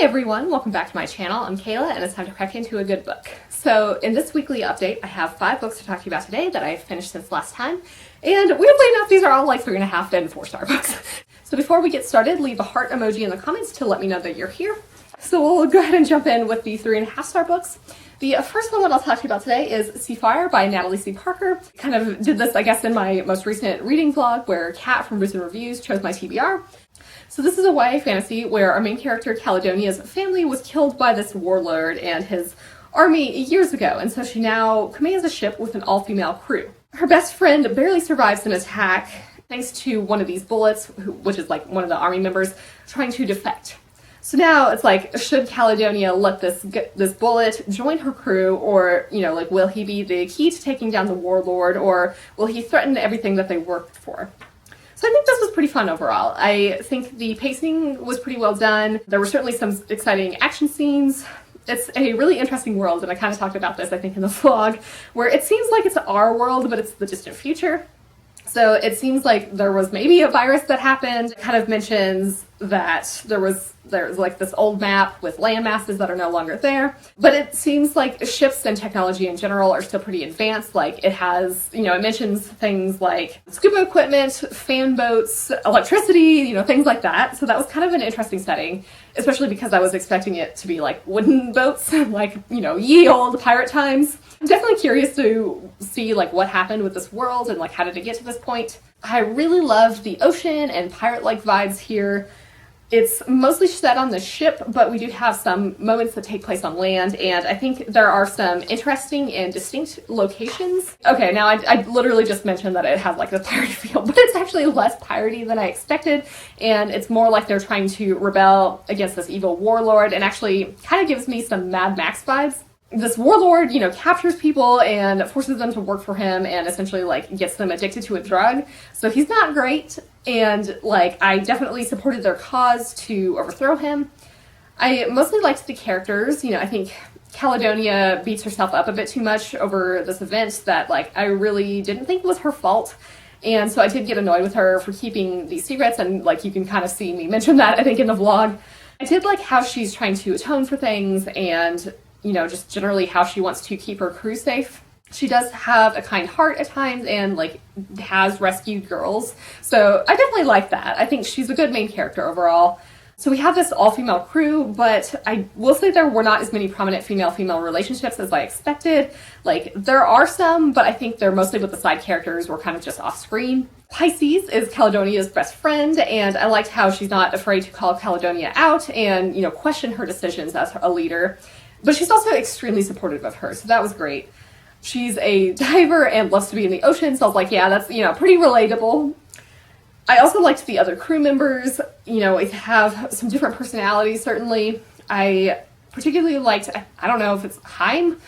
everyone, welcome back to my channel. I'm Kayla and it's time to crack into a good book. So in this weekly update, I have 5 books to talk to you about today that I've finished since last time. And weirdly enough, these are all like 3.5 and 4-star books. So before we get started, leave a heart emoji in the comments to let me know that you're here. So we'll go ahead and jump in with the 3.5-star books. The first one that I'll talk to you about today is Seafire by Natalie C. Parker. Kind of did this, I guess, in my most recent reading vlog where Kat from Woodsman Reviews chose my TBR. So this is a YA fantasy where our main character, Caledonia's family, was killed by this warlord and his army years ago, and so she now commands a ship with an all-female crew. Her best friend barely survives an attack thanks to one of these bullets, which is like one of the army members, trying to defect. So now it's like, should Caledonia let this bullet join her crew, or, you know, like, will he be the key to taking down the warlord, or will he threaten everything that they worked for? So I think this was pretty fun overall. I think the pacing was pretty well done. There were certainly some exciting action scenes. It's a really interesting world, and I kind of talked about this, I think, in the vlog, where it seems like it's our world, but it's the distant future. So it seems like there was maybe a virus that happened. It kind of mentions that there's like this old map with land masses that are no longer there. But it seems like ships and technology in general are still pretty advanced. Like it has, you know, it mentions things like scuba equipment, fan boats, electricity, you know, things like that. So that was kind of an interesting setting, especially because I was expecting it to be like wooden boats, like, you know, ye old pirate times. I'm definitely curious to see like what happened with this world and like how did it get to this point. I really loved the ocean and pirate-like vibes here. It's mostly set on the ship, but we do have some moments that take place on land, and I think there are some interesting and distinct locations. Okay, now I literally just mentioned that it had like a pirate feel, but it's actually less piratey than I expected, and it's more like they're trying to rebel against this evil warlord, and actually kind of gives me some Mad Max vibes. This warlord, you know, captures people and forces them to work for him and essentially like gets them addicted to a drug. So he's not great, and like I definitely supported their cause to overthrow him. I mostly liked the characters. You know, I think Caledonia beats herself up a bit too much over this event that like I really didn't think was her fault. And so I did get annoyed with her for keeping these secrets, and like you can kind of see me mention that I think in the vlog. I did like how she's trying to atone for things, and you know, just generally how she wants to keep her crew safe. She does have a kind heart at times and like has rescued girls. So I definitely like that. I think she's a good main character overall. So we have this all-female crew, but I will say there were not as many prominent female-female relationships as I expected. Like there are some, but I think they're mostly with the side characters were kind of just off screen. Pisces is Caledonia's best friend, and I liked how she's not afraid to call Caledonia out and, you know, question her decisions as a leader. But she's also extremely supportive of her, so that was great. She's a diver and loves to be in the ocean, so I was like, yeah, that's, you know, pretty relatable. I also liked the other crew members. You know, they have some different personalities, certainly. I particularly liked, I don't know if it's Haim,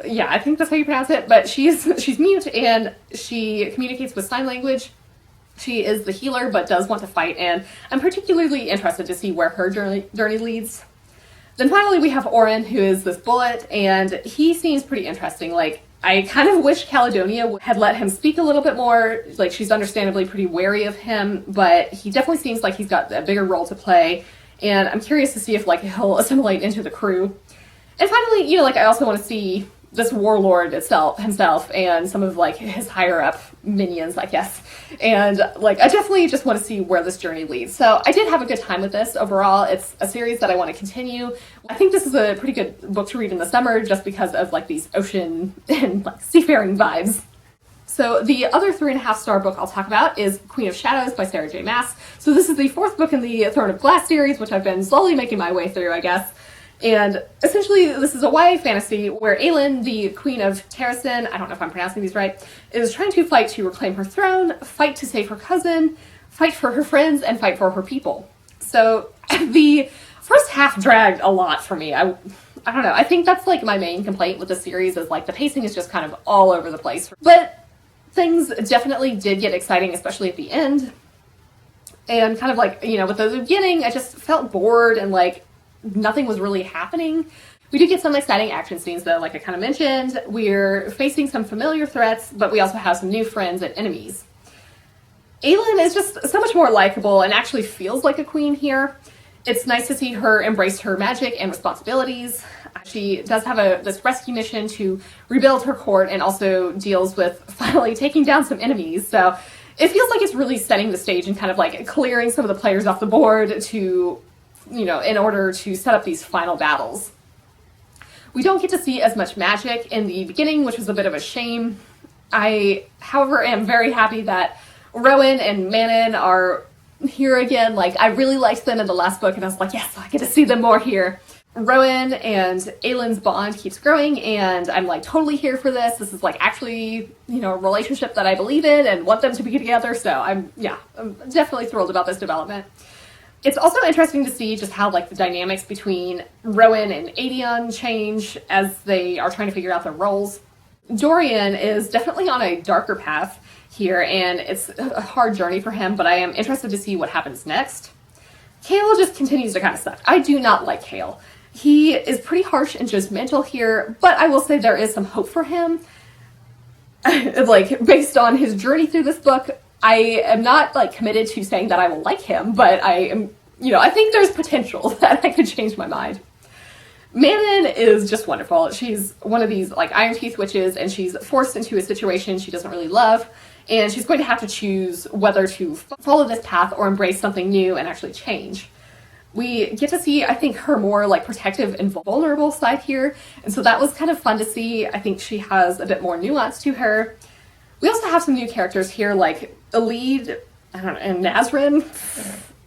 yeah, I think that's how you pronounce it, but she's mute and she communicates with sign language. She is the healer, but does want to fight, and I'm particularly interested to see where her journey leads. Then finally we have Oren, who is this bullet, and he seems pretty interesting. Like, I kind of wish Caledonia had let him speak a little bit more. Like, she's understandably pretty wary of him, but he definitely seems like he's got a bigger role to play, and I'm curious to see if, like, he'll assimilate into the crew. And finally, you know, like, I also want to see this warlord himself and some of like his higher up minions, I guess. And like I definitely just want to see where this journey leads. So I did have a good time with this overall. It's a series that I want to continue. I think this is a pretty good book to read in the summer just because of like these ocean and like seafaring vibes. So the other 3.5-star book I'll talk about is Queen of Shadows by Sarah J. Maas. So this is the 4th book in the Throne of Glass series, which I've been slowly making my way through, I guess. And essentially, this is a YA fantasy where Aelin, the Queen of Terrasen, I don't know if I'm pronouncing these right, is trying to fight to reclaim her throne, fight to save her cousin, fight for her friends, and fight for her people. So the first half dragged a lot for me. I don't know. I think that's like my main complaint with the series is like the pacing is just kind of all over the place. But things definitely did get exciting, especially at the end. And kind of like, you know, with the beginning, I just felt bored and like nothing was really happening. We do get some exciting action scenes though, like I kind of mentioned. We're facing some familiar threats, but we also have some new friends and enemies. Aelin is just so much more likable and actually feels like a queen here. It's nice to see her embrace her magic and responsibilities. She does have this rescue mission to rebuild her court and also deals with finally taking down some enemies. So it feels like it's really setting the stage and kind of like clearing some of the players off the board to, in order to set up these final battles. We don't get to see as much magic in the beginning, which was a bit of a shame. I, however, am very happy that Rowan and Manon are here again. Like, I really liked them in the last book, and I was like, yes, I get to see them more here. Rowan and Aylin's bond keeps growing, and I'm like totally here for this. This is like actually, a relationship that I believe in and want them to be together. So I'm definitely thrilled about this development. It's also interesting to see just how like the dynamics between Rowan and Adion change as they are trying to figure out their roles. Dorian is definitely on a darker path here, and it's a hard journey for him, but I am interested to see what happens next. Cale just continues to kind of suck. I do not like Cale. He is pretty harsh and judgmental here, but I will say there is some hope for him. Like, based on his journey through this book, I am not like committed to saying that I will like him, but I am, I think there's potential that I could change my mind. Manon is just wonderful. She's one of these like Iron Teeth witches, and she's forced into a situation she doesn't really love, and she's going to have to choose whether to follow this path or embrace something new and actually change. We get to see, I think, her more like protective and vulnerable side here, and so that was kind of fun to see. I think she has a bit more nuance to her. We also have some new characters here, like Elid, and Nazrin.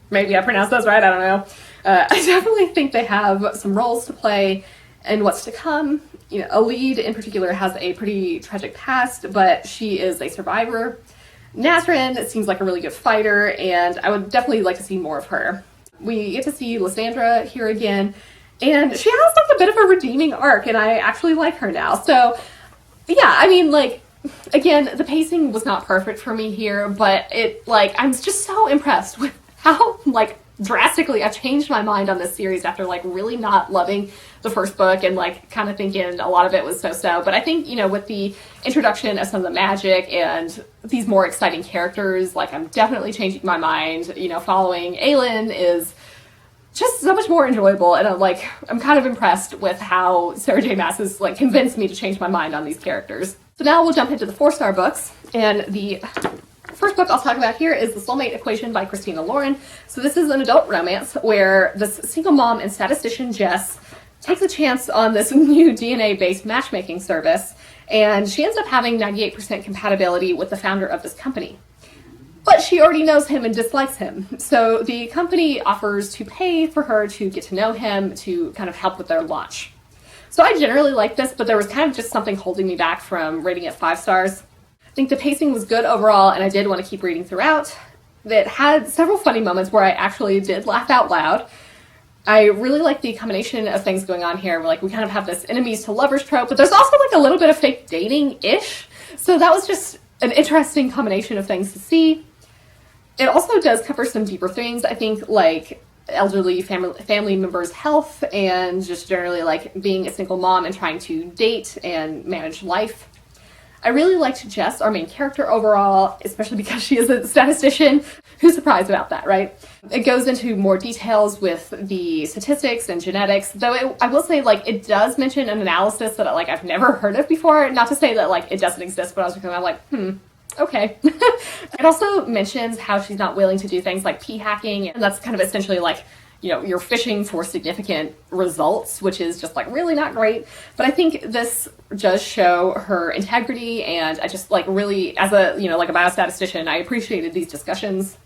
Maybe I pronounced those right, I don't know. I definitely think they have some roles to play and what's to come. Elid in particular has a pretty tragic past, but she is a survivor. Nazrin seems like a really good fighter, and I would definitely like to see more of her. We get to see Lysandra here again, and she has like a bit of a redeeming arc, and I actually like her now. So yeah, I mean, like, again, the pacing was not perfect for me here, but I'm just so impressed with how like drastically I've changed my mind on this series after like really not loving the first book and like kind of thinking a lot of it was so-so. But I think, with the introduction of some of the magic and these more exciting characters, like I'm definitely changing my mind. Following Aylin is just so much more enjoyable, and I'm kind of impressed with how Sarah J. Maas has like convinced me to change my mind on these characters. So now we'll jump into the 4-star books, and the first book I'll talk about here is The Soulmate Equation by Christina Lauren. So this is an adult romance where this single mom and statistician Jess takes a chance on this new DNA-based matchmaking service, and she ends up having 98% compatibility with the founder of this company. But she already knows him and dislikes him. So the company offers to pay for her to get to know him to kind of help with their launch. So I generally like this, but there was kind of just something holding me back from rating it 5 stars. I think the pacing was good overall, and I did want to keep reading throughout. It had several funny moments where I actually did laugh out loud. I really like the combination of things going on here. We kind of have this enemies to lovers trope, but there's also like a little bit of fake dating-ish. So that was just an interesting combination of things to see. It also does cover some deeper things, I think, like elderly family members' health and just generally like being a single mom and trying to date and manage life. I really liked Jess, our main character overall, especially because she is a statistician. Who's surprised about that, right? It goes into more details with the statistics and genetics, though I will say it does mention an analysis that I've never heard of before. Not to say that it doesn't exist, but I was kind of okay. It also mentions how she's not willing to do things like p-hacking, and that's kind of essentially you're fishing for significant results, which is just really not great. But I think this does show her integrity, and I just really, as a, a biostatistician, I appreciated these discussions.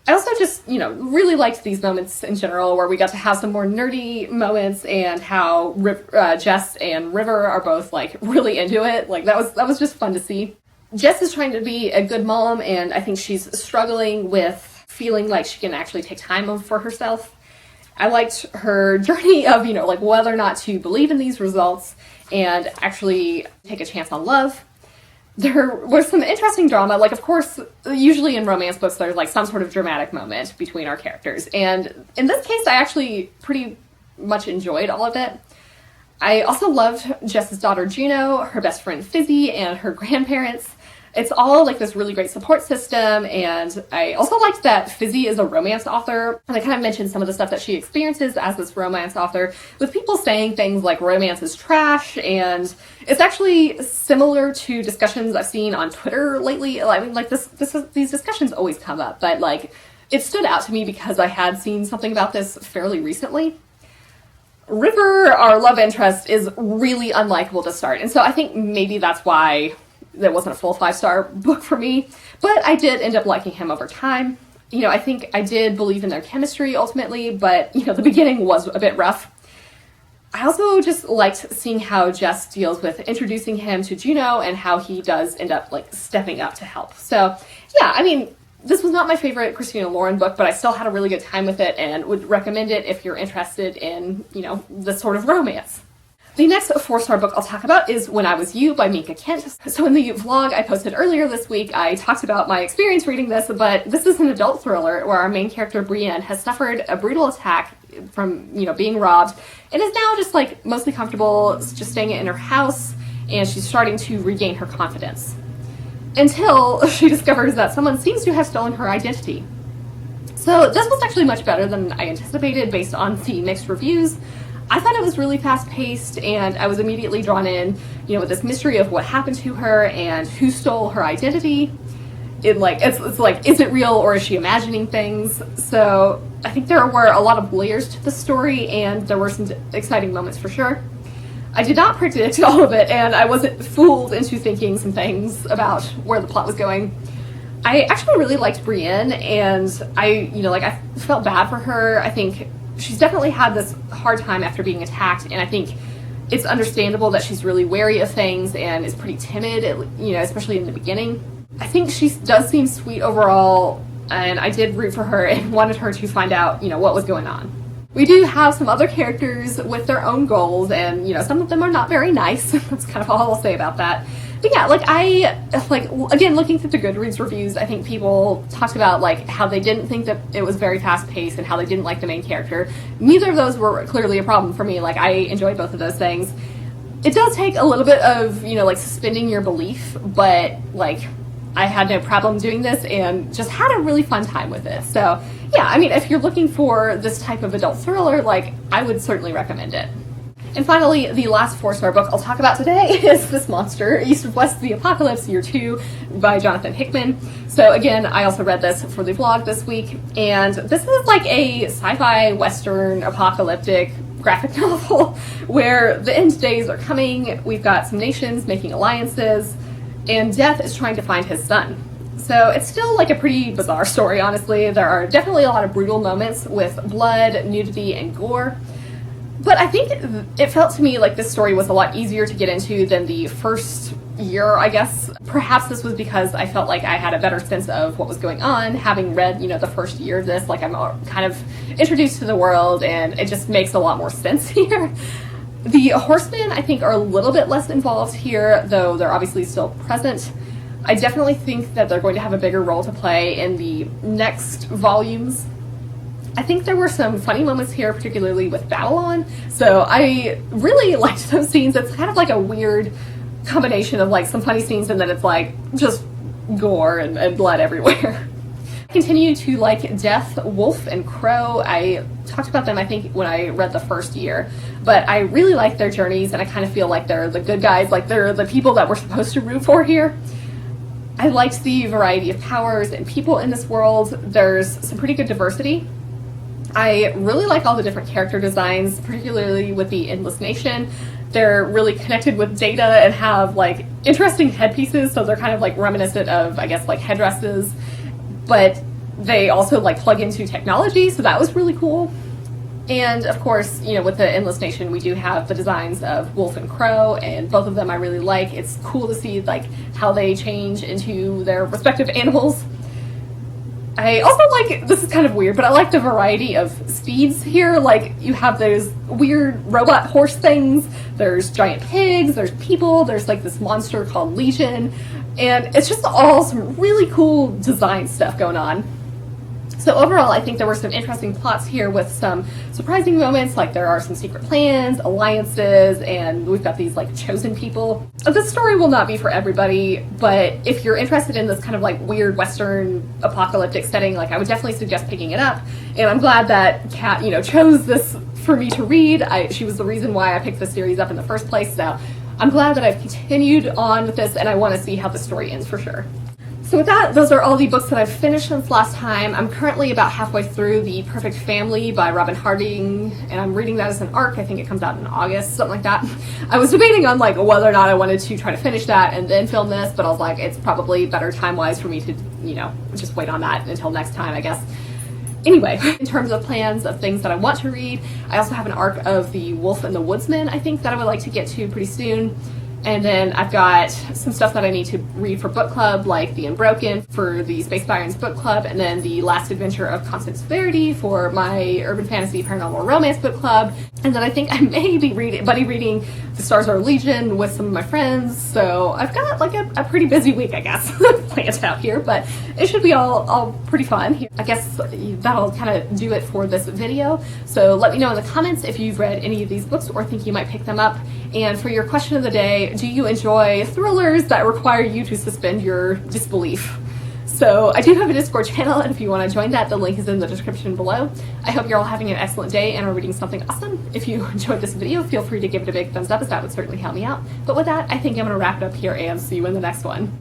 I also just, really liked these moments in general where we got to have some more nerdy moments, and how Jess and River are both really into it. That was just fun to see. Jess is trying to be a good mom, and I think she's struggling with feeling like she can actually take time for herself. I liked her journey of, whether or not to believe in these results and actually take a chance on love. There was some interesting drama. Of course, usually in romance books, there's some sort of dramatic moment between our characters. And in this case, I actually pretty much enjoyed all of it. I also loved Jess's daughter, Juno, her best friend, Fizzy, and her grandparents. It's all like this really great support system, and I also liked that Fizzy is a romance author, and I kind of mentioned some of the stuff that she experiences as this romance author, with people saying things like romance is trash, and it's actually similar to discussions I've seen on Twitter lately. I mean, like these discussions always come up, but like it stood out to me because I had seen something about this fairly recently. River, our love interest, is really unlikable to start, and so I think maybe that's why that wasn't a full 5-star book for me, but I did end up liking him over time. You know, I think I did believe in their chemistry ultimately, but, you know, the beginning was a bit rough. I also just liked seeing how Jess deals with introducing him to Juno and how he does end up, like, stepping up to help. So, yeah, I mean, this was not my favorite Christina Lauren book, but I still had a really good time with it and would recommend it if you're interested in, you know, this sort of romance. The next 4-star book I'll talk about is When I Was You by Minka Kent. So in the vlog I posted earlier this week, I talked about my experience reading this, but this is an adult thriller where our main character, Brienne, has suffered a brutal attack from, you know, being robbed, and is now just, like, mostly comfortable, just staying in her house, and she's starting to regain her confidence. Until she discovers that someone seems to have stolen her identity. So this was actually much better than I anticipated based on the mixed reviews. I thought it was really fast-paced, and I was immediately drawn in, you know, with this mystery of what happened to her and who stole her identity. It's like, is it real or is she imagining things? So I think there were a lot of layers to the story, and there were some exciting moments for sure. I did not predict all of it, and I wasn't fooled into thinking some things about where the plot was going. I actually really liked Brienne, and I felt bad for her. I think she's definitely had this hard time after being attacked, and I think it's understandable that she's really wary of things and is pretty timid, you know, especially in the beginning. I think she does seem sweet overall, and I did root for her and wanted her to find out, you know, what was going on. We do have some other characters with their own goals, and, you know, some of them are not very nice. That's kind of all I'll say about that. But yeah, again, looking through the Goodreads reviews, I think people talked about, like, how they didn't think that it was very fast-paced and how they didn't like the main character. Neither of those were clearly a problem for me. Like, I enjoyed both of those things. It does take a little bit of, you know, like, suspending your belief, but, like, I had no problem doing this and just had a really fun time with it. So, yeah, I mean, if you're looking for this type of adult thriller, like, I would certainly recommend it. And finally, the last 4-star book I'll talk about today is This Monster, East of West, The Apocalypse, Year 2 by Jonathan Hickman. So again, I also read this for the vlog this week, and this is like a sci-fi, western, apocalyptic graphic novel where the end days are coming, we've got some nations making alliances, and Death is trying to find his son. So it's still like a pretty bizarre story, honestly. There are definitely a lot of brutal moments with blood, nudity, and gore. But I think it felt to me like this story was a lot easier to get into than the first year, I guess. Perhaps this was because I felt like I had a better sense of what was going on, having read, you know, the first year of this. Like, I'm kind of introduced to the world, and it just makes a lot more sense here. The horsemen, I think, are a little bit less involved here, though they're obviously still present. I definitely think that they're going to have a bigger role to play in the next volumes. I think there were some funny moments here, particularly with Babylon, so I really liked those scenes. It's kind of like a weird combination of, like, some funny scenes and then it's like just gore and blood everywhere. I continue to like Death, Wolf, and Crow. I talked about them, I think, when I read the first year, but I really like their journeys, and I kind of feel like they're the good guys, like they're the people that we're supposed to root for here. I liked the variety of powers and people in this world. There's some pretty good diversity. I really like all the different character designs, particularly with the Endless Nation. They're really connected with data and have, like, interesting headpieces, so they're kind of, like, reminiscent of, I guess, like, headdresses. But they also, like, plug into technology, so that was really cool. And, of course, you know, with the Endless Nation, we do have the designs of Wolf and Crow, and both of them I really like. It's cool to see, like, how they change into their respective animals. I also like, this is kind of weird, but I like the variety of speeds here. Like, you have those weird robot horse things, there's giant pigs, there's people, there's like this monster called Legion, and it's just all some really cool design stuff going on. So overall, I think there were some interesting plots here with some surprising moments, like there are some secret plans, alliances, and we've got these like chosen people. This story will not be for everybody, but if you're interested in this kind of like weird Western apocalyptic setting, like I would definitely suggest picking it up. And I'm glad that Kat, you know, chose this for me to read. She was the reason why I picked the series up in the first place, so I'm glad that I've continued on with this, and I want to see how the story ends for sure. So with that, those are all the books that I've finished since last time. I'm currently about halfway through The Perfect Family by Robyn Harding, and I'm reading that as an arc. I think it comes out in August, something like that. I was debating on like whether or not I wanted to try to finish that and then film this, but I was like, it's probably better time-wise for me to, you know, just wait on that until next time, I guess. Anyway, in terms of plans of things that I want to read, I also have an arc of The Wolf and the Woodsman, I think, that I would like to get to pretty soon. And then I've got some stuff that I need to read for book club, like The Unbroken for the Space Byron's book club, and then The Last Adventure of Constance Verity for my urban fantasy paranormal romance book club. And then I think I may be buddy reading The Stars Are Legion with some of my friends. So I've got like a pretty busy week, I guess, planned out here, but it should be all pretty fun. I guess that'll kind of do it for this video. So let me know in the comments if you've read any of these books or think you might pick them up. And for your question of the day, do you enjoy thrillers that require you to suspend your disbelief? So I do have a Discord channel, and if you want to join that, the link is in the description below. I hope you're all having an excellent day and are reading something awesome. If you enjoyed this video, feel free to give it a big thumbs up, as that would certainly help me out. But with that, I think I'm going to wrap it up here and see you in the next one.